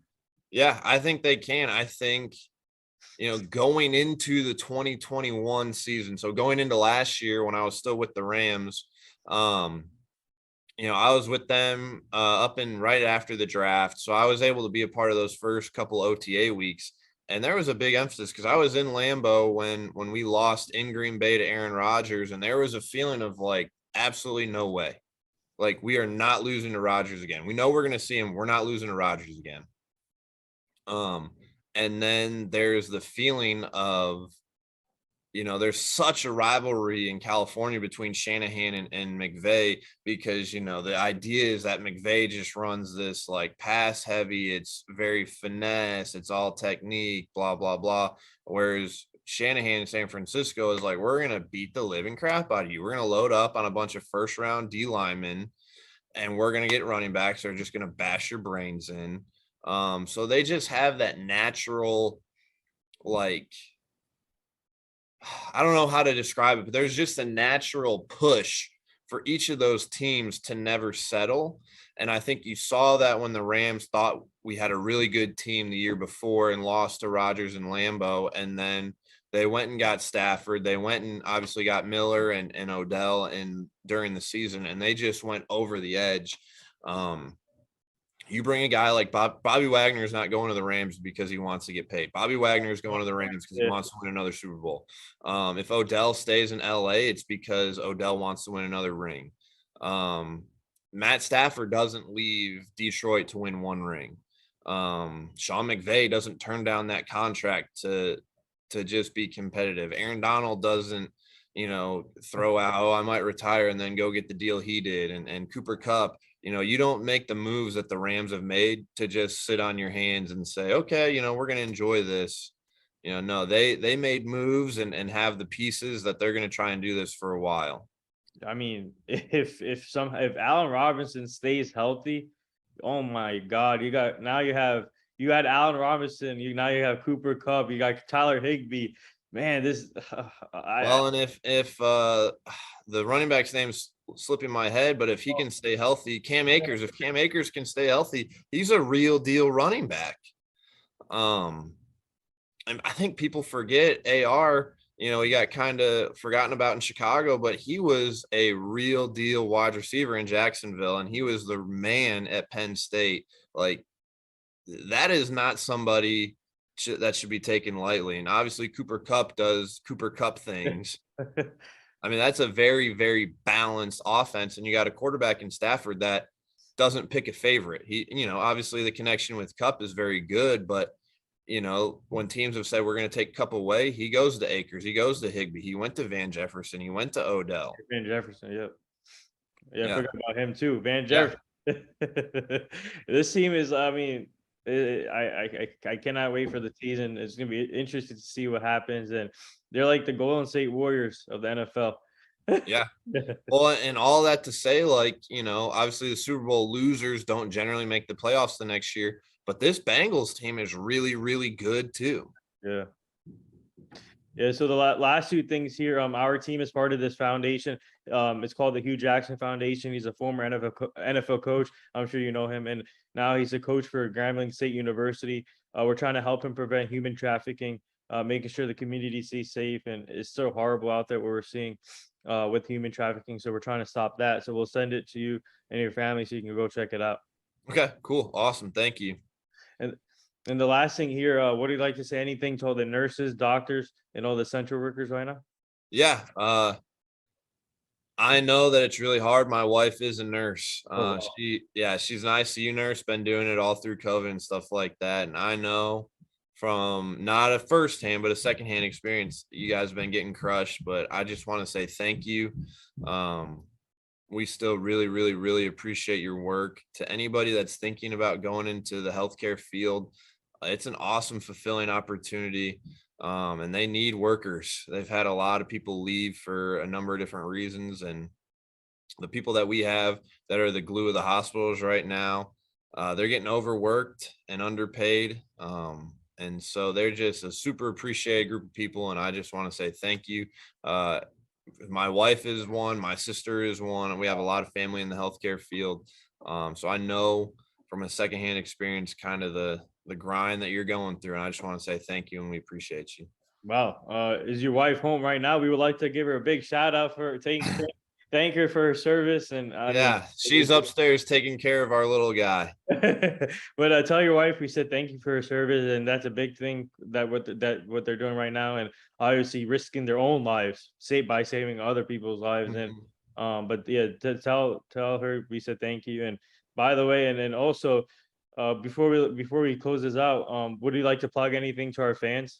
[SPEAKER 2] Yeah, I think they can. I think, going into the 2021 season, so going into last year when I was still with the Rams, I was with them up and right after the draft. So I was able to be a part of those first couple OTA weeks. And there was a big emphasis because I was in Lambeau when we lost in Green Bay to Aaron Rodgers, and there was a feeling of like absolutely no way. Like, we are not losing to Rodgers again. We know we're going to see him. We're not losing to Rodgers again. And then there's the feeling of, there's such a rivalry in California between Shanahan and McVay because, the idea is that McVay just runs this like pass heavy. It's very finesse. It's all technique, blah, blah, blah. Whereas Shanahan in San Francisco is like, we're going to beat the living crap out of you. We're going to load up on a bunch of first round D linemen and we're going to get running backs that are just going to bash your brains in. So they just have that natural, like, I don't know how to describe it, but there's just a natural push for each of those teams to never settle. And I think you saw that when the Rams thought we had a really good team the year before and lost to Rodgers and Lambeau. And then they went and got Stafford. They went and obviously got Miller and Odell during the season, and they just went over the edge. You bring a guy like Bobby Wagner is not going to the Rams because he wants to get paid. Bobby Wagner is going to the Rams because he wants to win another Super Bowl. If Odell stays in LA, it's because Odell wants to win another ring. Matt Stafford doesn't leave Detroit to win one ring. Sean McVay doesn't turn down that contract to just be competitive. Aaron Donald doesn't, throw out, I might retire and then go get the deal he did. And Cooper Kupp, you don't make the moves that the Rams have made to just sit on your hands and say, okay, we're going to enjoy this. No, they made moves and have the pieces that they're going to try and do this for a while.
[SPEAKER 1] I mean, if Allen Robinson stays healthy, oh my God, you had Allen Robinson, now you have Cooper Kupp, you got Tyler Higbee. Man,
[SPEAKER 2] And if the running back's name's slipping my head, but if he can stay healthy, if Cam Akers can stay healthy, he's a real deal running back. And I think people forget AR, he got kind of forgotten about in Chicago, but he was a real deal wide receiver in Jacksonville, and he was the man at Penn State. Like, that is not somebody that should be taken lightly. And obviously Cooper Kupp does Cooper Kupp things. I mean, that's a very, very balanced offense. And you got a quarterback in Stafford that doesn't pick a favorite. He, obviously the connection with Kupp is very good, but when teams have said we're going to take Kupp away, he goes to Akers, he goes to Higbee, he went to Van Jefferson, he went to Odell.
[SPEAKER 1] Van Jefferson, yep. Yeah, I forgot about him too. Van Jefferson. Yeah. This team is, I mean, I cannot wait for the season. It's going to be interesting to see what happens. And they're like the Golden State Warriors of the NFL.
[SPEAKER 2] Yeah. Well, and all that to say, like, obviously the Super Bowl losers don't generally make the playoffs the next year, but this Bengals team is really, really good too.
[SPEAKER 1] Yeah. Yeah, so the last two things here, our team is part of this foundation. It's called the Hugh Jackson Foundation. He's a former NFL coach. I'm sure you know him, and now he's a coach for Grambling State University. We're trying to help him prevent human trafficking, making sure the community stays safe. And it's so horrible out there what we're seeing with human trafficking. So we're trying to stop that. So we'll send it to you and your family so you can go check it out.
[SPEAKER 2] Okay, cool. Awesome. Thank you.
[SPEAKER 1] And the last thing here, what do you like to say? Anything to all the nurses, doctors, and all the essential workers right now?
[SPEAKER 2] Yeah. I know that it's really hard. My wife is a nurse.
[SPEAKER 1] Wow.
[SPEAKER 2] She's an ICU nurse, been doing it all through COVID and stuff like that. And I know from not a firsthand, but a secondhand experience, you guys have been getting crushed, but I just want to say thank you. We still really, really, really appreciate your work. To anybody that's thinking about going into the healthcare field, it's an awesome, fulfilling opportunity. And they need workers. They've had a lot of people leave for a number of different reasons. And the people that we have that are the glue of the hospitals right now, they're getting overworked and underpaid. And so they're just a super appreciated group of people. And I just want to say thank you. Uh, my wife is one, my sister is one, and we have a lot of family in the healthcare field. So I know from a secondhand experience, kind of the grind that you're going through. And I just want to say thank you and we appreciate you.
[SPEAKER 1] Wow. Is your wife home right now? We would like to give her a big shout out for thank her for her service. And I mean,
[SPEAKER 2] Yeah, she's upstairs taking care of our little guy.
[SPEAKER 1] but tell your wife we said thank you for her service, and that's a big thing that what they're doing right now, and obviously risking their own lives, by saving other people's lives. And
[SPEAKER 2] Mhm.
[SPEAKER 1] but yeah, to tell her we said thank you. And by the way, and then also, before we close this out, would you like to plug anything to our fans?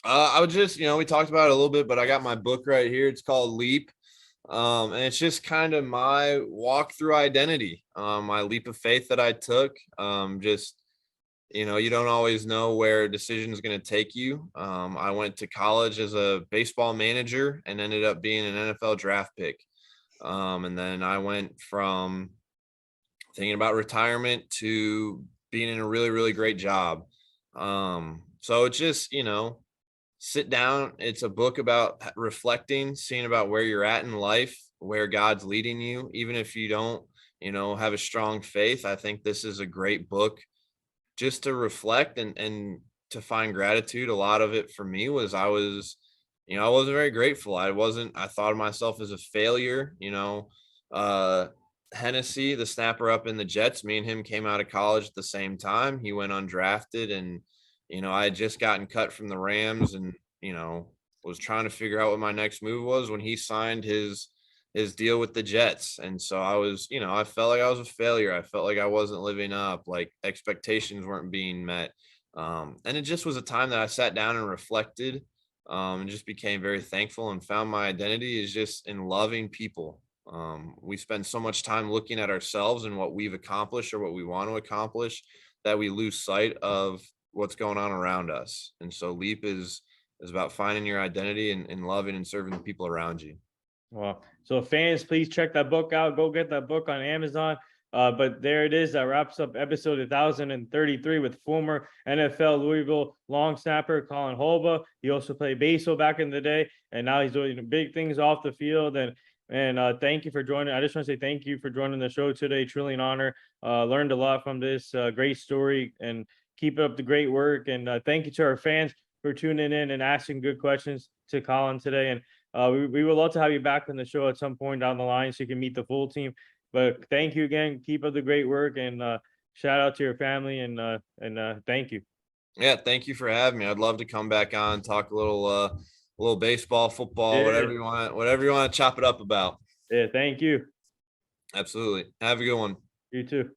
[SPEAKER 2] I would just, we talked about it a little bit, but I got my book right here. It's called Leap. And it's just kind of my walk through identity, my leap of faith that I took. Just, you don't always know where a decision is going to take you. I went to college as a baseball manager and ended up being an NFL draft pick. And then I went from thinking about retirement to being in a really, really great job. So it's just, sit down. It's a book about reflecting, seeing about where you're at in life, where God's leading you. Even if you don't, have a strong faith, I think this is a great book just to reflect and to find gratitude. A lot of it for me was I wasn't very grateful. I thought of myself as a failure. Uh, Hennessy, the snapper up in the Jets, me and him came out of college at the same time. He went undrafted, and I had just gotten cut from the Rams, and was trying to figure out what my next move was when he signed his deal with the Jets. And so I felt like I was a failure. I felt like I wasn't living up, like expectations weren't being met. And it just was a time that I sat down and reflected, and just became very thankful and found my identity is just in loving people. We spend so much time looking at ourselves and what we've accomplished or what we want to accomplish that we lose sight of what's going on around us. And so Leap is about finding your identity and loving and serving the people around you.
[SPEAKER 1] Well, so fans, please check that book out. Go get that book on Amazon. But there it is. That wraps up episode 1033 with former NFL Louisville long snapper Colin Holba. He also played baseball back in the day, and now he's doing big things off the field. And thank you for joining. I just want to say thank you for joining the show today. Truly an honor. Learned a lot from this great story, and keep up the great work. And thank you to our fans for tuning in and asking good questions to Colin today. And we would love to have you back on the show at some point down the line so you can meet the full team. But thank you again. Keep up the great work, and shout out to your family, and thank you.
[SPEAKER 2] Yeah, thank you for having me. I'd love to come back on, talk a little baseball, football,
[SPEAKER 1] Yeah,
[SPEAKER 2] whatever you want to chop it up about.
[SPEAKER 1] yeah, thank you.
[SPEAKER 2] Absolutely. Have a good one.
[SPEAKER 1] You too.